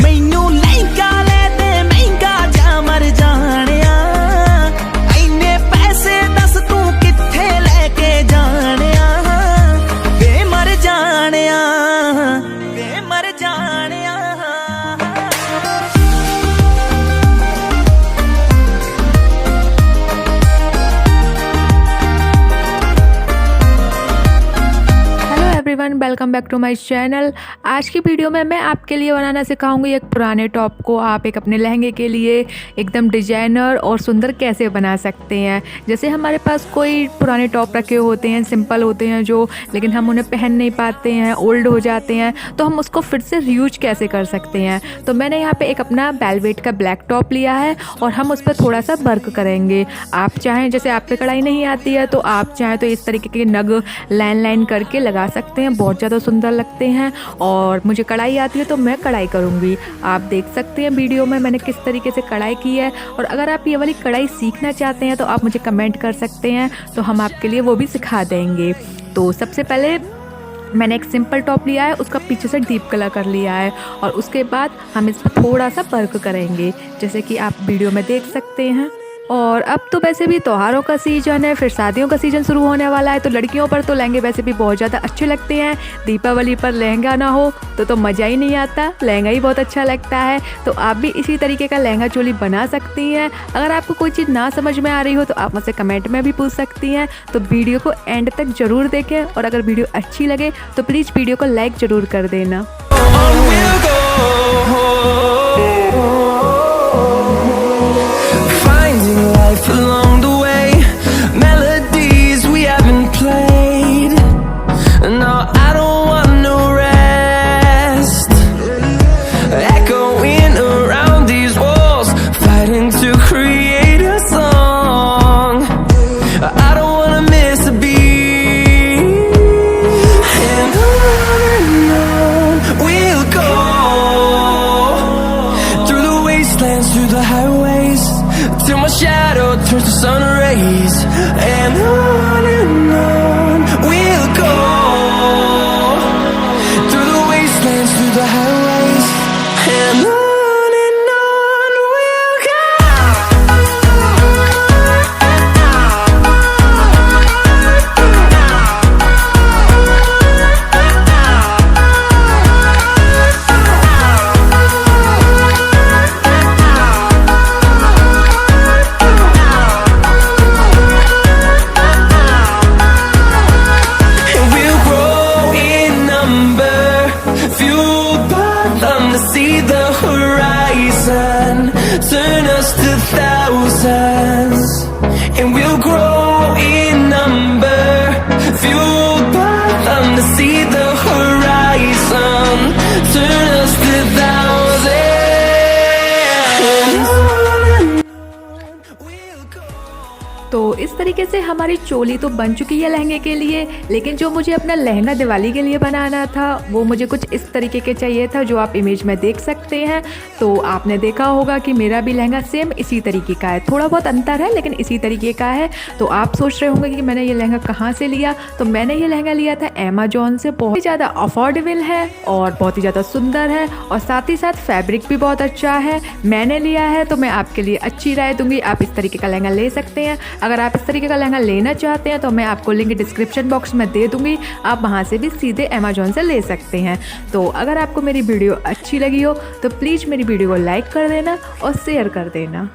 मैनू लहंगा ले दे महंगा जा मर जानिया, इन्ने पैसे दस तू किथे लेके जानिया, वे मर जानिया, वे मर जानिया। Everyone, welcome back to my channel. आज की वीडियो में मैं आपके लिए बनाना सिखाऊंगी एक पुराने टॉप को आप एक अपने लहंगे के लिए एकदम डिजाइनर और सुंदर कैसे बना सकते हैं। जैसे हमारे पास कोई पुराने टॉप रखे होते हैं, सिंपल होते हैं जो, लेकिन हम उन्हें पहन नहीं पाते हैं, ओल्ड हो जाते हैं, तो हम उसको फिर से रीयूज कैसे कर सकते हैं। तो मैंने यहाँ पे एक अपना वेलवेट का ब्लैक टॉप लिया है और हम उस पर थोड़ा सा वर्क करेंगे। आप चाहें, जैसे आप पे कढ़ाई नहीं आती है तो आप चाहें तो इस तरीके के नग लाइन लाइन करके लगा सकते हैं, बहुत ज़्यादा सुंदर लगते हैं। और मुझे कढ़ाई आती है तो मैं कढ़ाई करूँगी। आप देख सकते हैं वीडियो में मैंने किस तरीके से कढ़ाई की है। और अगर आप ये वाली कढ़ाई सीखना चाहते हैं तो आप मुझे कमेंट कर सकते हैं, तो हम आपके लिए वो भी सिखा देंगे। तो सबसे पहले मैंने एक सिंपल टॉप लिया है, उसका पीछे से डीप कलर कर लिया है और उसके बाद हम इस पर थोड़ा सा वर्क करेंगे, जैसे कि आप वीडियो में देख सकते हैं। और अब तो वैसे भी त्योहारों का सीज़न है, फिर शादियों का सीज़न शुरू होने वाला है, तो लड़कियों पर तो लहंगे वैसे भी बहुत ज़्यादा अच्छे लगते हैं। दीपावली पर लहंगा ना हो तो मज़ा ही नहीं आता, लहंगा ही बहुत अच्छा लगता है। तो आप भी इसी तरीके का लहंगा चोली बना सकती हैं। अगर आपको कोई चीज़ ना समझ में आ रही हो तो आप मुझसे कमेंट में भी पूछ सकती हैं। तो वीडियो को एंड तक ज़रूर देखें और अगर वीडियो अच्छी लगे तो प्लीज़ वीडियो को लाइक ज़रूर कर देना। Along the way, melodies we haven't played. No, I don't want no rest. Echoing around these walls, fighting to create a song. I don't wanna miss a beat. And on we'll go, through the wastelands, through the highways, till my shadow turns to sun rays. And on we'll go, through the wastelands, through the highways. And on we'll go. See the horizon, turn us to thousands, and we'll grow in number, fueled by them to see the horizon, turn us to thousands. तो इस तरीके से हमारी चोली तो बन चुकी है लहंगे के लिए, लेकिन जो मुझे अपना लहंगा दिवाली के लिए बनाना था वो मुझे कुछ इस तरीके के चाहिए था, जो आप इमेज में देख सकते हैं। तो आपने देखा होगा कि मेरा भी लहंगा सेम इसी तरीके का है, थोड़ा बहुत अंतर है लेकिन इसी तरीके का है। तो आप सोच रहे होंगे कि मैंने ये लहंगा कहाँ से लिया, तो मैंने ये लहंगा लिया था अमेजोन से। बहुत ही ज़्यादा अफोर्डेबल है और बहुत ही ज़्यादा सुंदर है और साथ ही साथ फैब्रिक भी बहुत अच्छा है। मैंने लिया है तो मैं आपके लिए अच्छी राय दूंगी, आप इस तरीके का लहंगा ले सकते हैं। अगर आप इस तरीके का लहंगा लेना चाहते हैं तो मैं आपको लिंक डिस्क्रिप्शन बॉक्स में दे दूंगी, आप वहां से भी सीधे अमेजोन से ले सकते हैं। तो अगर आपको मेरी वीडियो अच्छी लगी हो तो प्लीज़ मेरी वीडियो को लाइक कर देना और शेयर कर देना।